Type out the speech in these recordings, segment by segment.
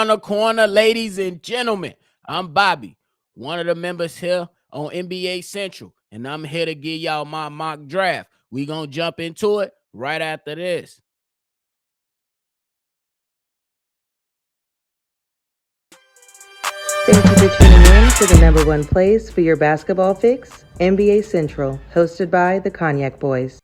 around the corner, ladies and gentlemen. I'm Bobby, one of the members here on NBA Central, and I'm here to give y'all my mock draft. We gonna jump into it right after this. Thank you for tuning in to the number one place for your basketball fix, NBA Central, hosted by the Cognac Boys.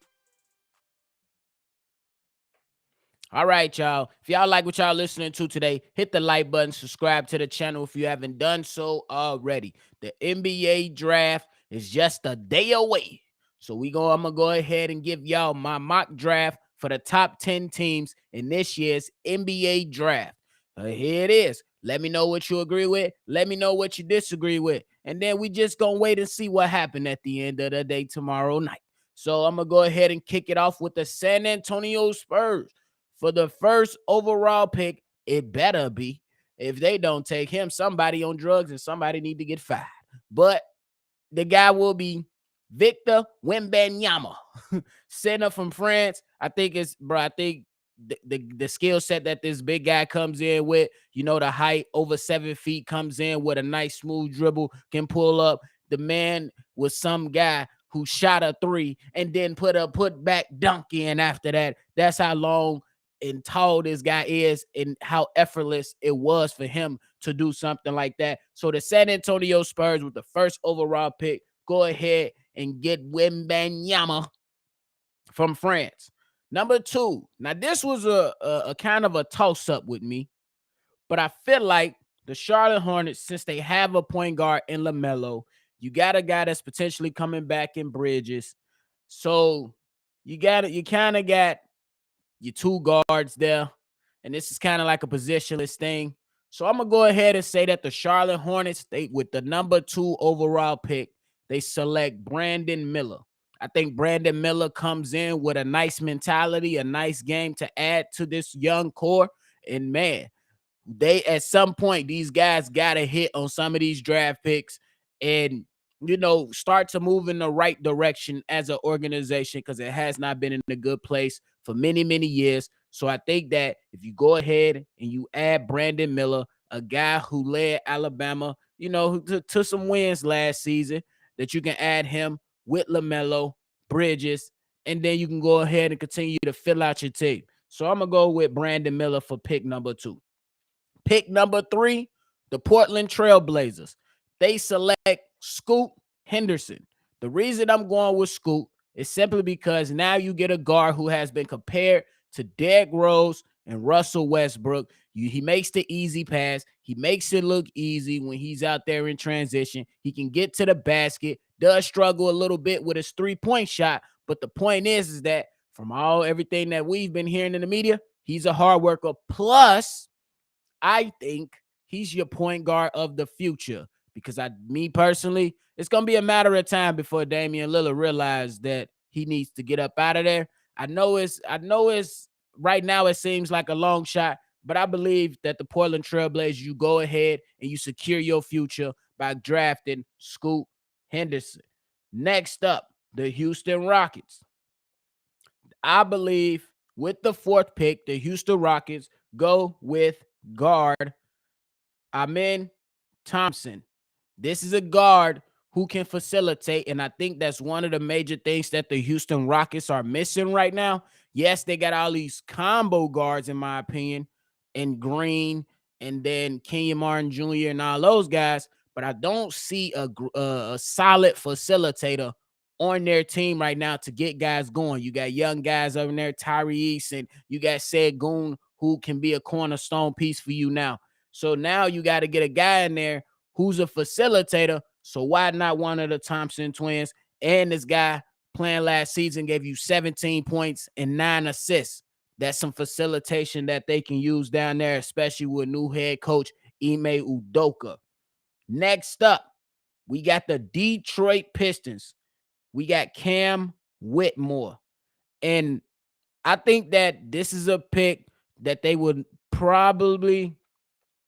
All right, y'all. If y'all like what y'all listening to today, hit the like button, subscribe to the channel if you haven't done so already. The NBA draft is just a day away. So I'm gonna go ahead and give y'all my mock draft for the top 10 teams in this year's NBA draft. Here it is. Let me know what you agree with. Let me know what you disagree with. And then we just gonna wait and see what happened at the end of the day tomorrow night. So I'm gonna go ahead and kick it off with the San Antonio Spurs. For the first overall pick, it better be. If they don't take him, somebody on drugs and somebody need to get fired. But the guy will be Victor Wembanyama, center from France. I think the skill set that this big guy comes in with, the height over 7 feet, comes in with a nice smooth dribble, can pull up. The man was some guy who shot a three and then put back dunk in after that. That's how long and tall this guy is and how effortless it was for him to do something like that. So the San Antonio Spurs with the first overall pick, go ahead and get Wembanyama from France. Number 2. Now this was a kind of a toss-up with me, but I feel like the Charlotte Hornets, since they have a point guard in LaMelo, you got a guy that's potentially coming back in Bridges. So you kind of got your two guards there, and this is kind of like a positionless thing. So I'm gonna go ahead and say that the Charlotte Hornets, with the number 2 overall pick, they select Brandon Miller. I think Brandon Miller comes in with a nice mentality, a nice game to add to this young core. And man, they at some point, these guys got to hit on some of these draft picks and start to move in the right direction as an organization, because it has not been in a good place for many, many years. So I think that if you go ahead and you add Brandon Miller, a guy who led Alabama, to some wins last season, that you can add him with LaMelo, Bridges, and then you can go ahead and continue to fill out your team. So I'm going to go with Brandon Miller for pick number 2. Pick number 3, the Portland Trailblazers. They select Scoot Henderson. The reason I'm going with Scoot is simply because now you get a guard who has been compared to Derrick Rose and Russell Westbrook. He makes the easy pass. He makes it look easy when he's out there in transition. He can get to the basket, does struggle a little bit with his three-point shot. But the point is that from everything that we've been hearing in the media, he's a hard worker. Plus, I think he's your point guard of the future, because me personally, it's going to be a matter of time before Damian Lillard realizes that he needs to get up out of there. I know it's right now it seems like a long shot, but I believe that the Portland Trailblazers, you go ahead and you secure your future by drafting Scoot Henderson. Next up, the Houston Rockets. I believe with the 4th pick, the Houston Rockets go with guard Amen Thompson. This is a guard who can facilitate, and I think that's one of the major things that the Houston Rockets are missing right now. Yes, they got all these combo guards, in my opinion, and Green, and then Kenyon Martin Jr. and all those guys, but I don't see a solid facilitator on their team right now to get guys going. You got young guys over there, Tyrese, and you got Sengun, who can be a cornerstone piece for you now. So now you got to get a guy in there who's a facilitator. So why not one of the Thompson twins? And this guy playing last season gave you 17 points and 9 assists. That's some facilitation that they can use down there, especially with new head coach Ime Udoka. Next up, we got the Detroit Pistons. We got Cam Whitmore. And I think that this is a pick that they would probably,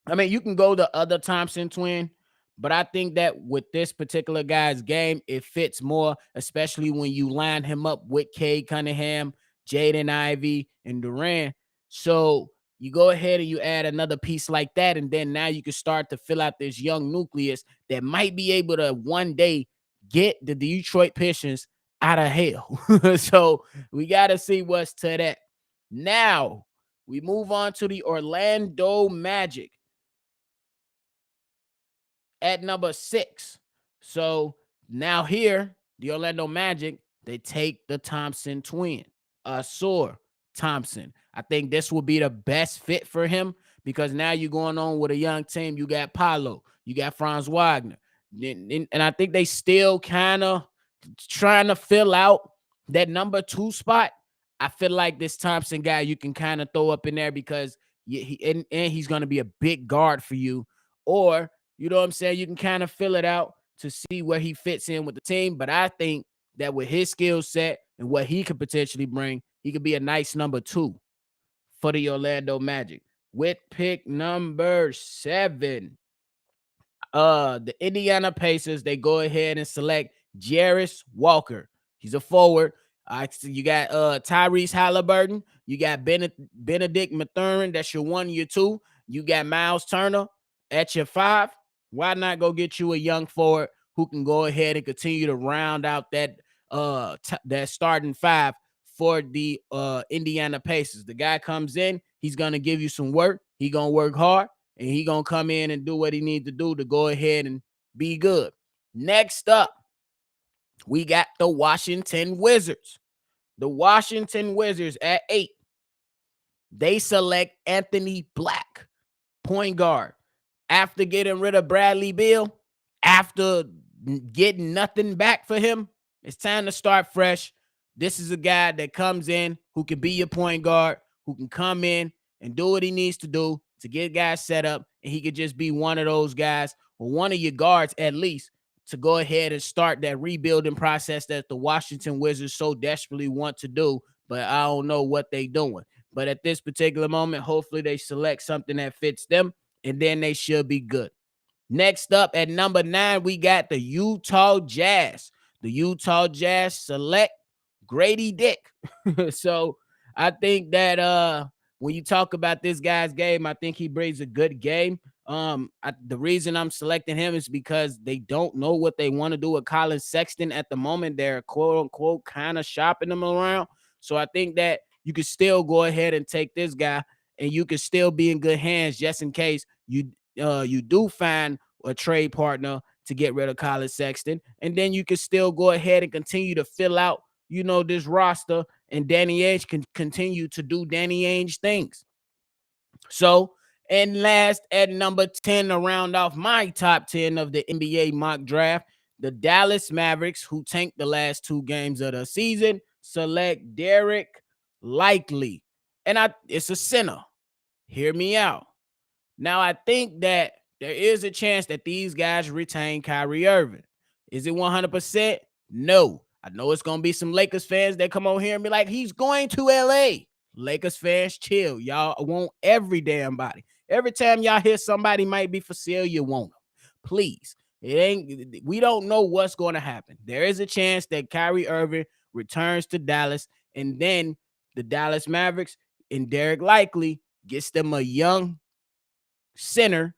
you can go the other Thompson twin, but I think that with this particular guy's game, it fits more, especially when you line him up with Cade Cunningham, Jaden Ivey, and Durant. So You go ahead and you add another piece like that, and then now you can start to fill out this young nucleus that might be able to one day get the Detroit Pistons out of hell. So we got to see what's to that. Now we move on to the Orlando Magic at number 6. So now here, the Orlando Magic, they take the Thompson twin, Soar Thompson. I think this will be the best fit for him because now you're going on with a young team. You got Paolo, you got Franz Wagner, and I think they still kind of trying to fill out that number 2 spot. I feel like this Thompson guy you can kind of throw up in there because and he's going to be a big guard for you, or you know what I'm saying? You can kind of fill it out to see where he fits in with the team. But I think that with his skill set and what he could potentially bring, he could be a nice number 2 for the Orlando Magic. With pick number 7, the Indiana Pacers, they go ahead and select Jarris Walker. He's a forward. You got Tyrese Halliburton. You got Benedict Mathurin. That's your 1, your 2. You got Miles Turner at your 5. Why not go get you a young forward who can go ahead and continue to round out that that starting 5 for the Indiana Pacers? The guy comes in, he's gonna give you some work. He gonna work hard, and he gonna come in and do what he needs to do to go ahead and be good. Next up, we got the Washington Wizards. The Washington Wizards at 8. They select Anthony Black, point guard. After getting rid of Bradley Beal, after getting nothing back for him, it's time to start fresh. This is a guy that comes in who can be your point guard, who can come in and do what he needs to do to get guys set up, and he could just be one of those guys or one of your guards at least to go ahead and start that rebuilding process that the Washington Wizards so desperately want to do, but I don't know what they're doing. But at this particular moment, hopefully they select something that fits them, and then they should be good. Next up at number 9, we got the Utah Jazz. The Utah Jazz select Grady Dick. So I think that when you talk about this guy's game, I think he brings a good game. The reason I'm selecting him is because they don't know what they want to do with Colin Sexton at the moment. They're quote unquote kind of shopping him around. So I think that you could still go ahead and take this guy, and you could still be in good hands just in case you do find a trade partner to get rid of Colin Sexton, and then you can still go ahead and continue to fill out, this roster, and Danny Ainge can continue to do Danny Ainge things. So, and last at number 10 to round off my top 10 of the NBA mock draft, the Dallas Mavericks, who tanked the last 2 games of the season, select Derek Likely. And it's a center. Hear me out. Now, I think that there is a chance that these guys retain Kyrie Irving. Is it 100%? No. I know it's going to be some Lakers fans that come on here and be like, he's going to LA. Lakers fans, chill. Y'all want every damn body. Every time y'all hear somebody might be for sale, you want them. Please. We don't know what's going to happen. There is a chance that Kyrie Irving returns to Dallas, and then the Dallas Mavericks and Derek Likely gets them a young center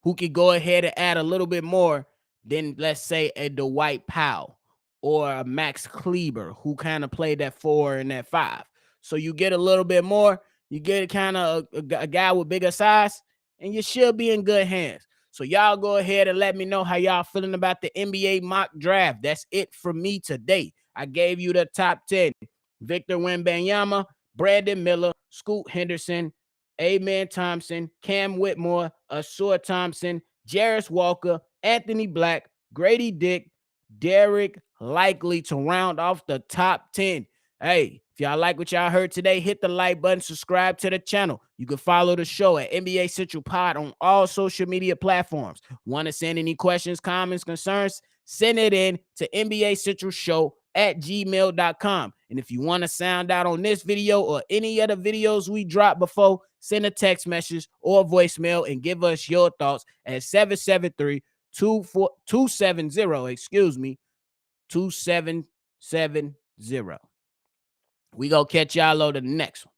who could go ahead and add a little bit more than, let's say, a Dwight Powell or a Max Kleber, who kind of played that 4 and that 5. So you get a little bit more, you get kind of a guy with bigger size, and you should be in good hands. So y'all go ahead and let me know how y'all feeling about the NBA mock draft. That's it for me today. I gave you the top 10. Victor Wembanyama, Brandon Miller, Scoot Henderson, Amen Thompson, Cam Whitmore, Asur Thompson, Jarris Walker, Anthony Black, Grady Dick, Derek Likely to round off the top 10. Hey, if y'all like what y'all heard today, hit the like button, subscribe to the channel. You can follow the show at NBA Central Pod on all social media platforms. Want to send any questions, comments, concerns? Send it in to NBA Central Show at gmail.com. And if you want to sound out on this video or any other videos we dropped before, send a text message or a voicemail and give us your thoughts at 773-270, 2770. We gonna catch y'all on the next one.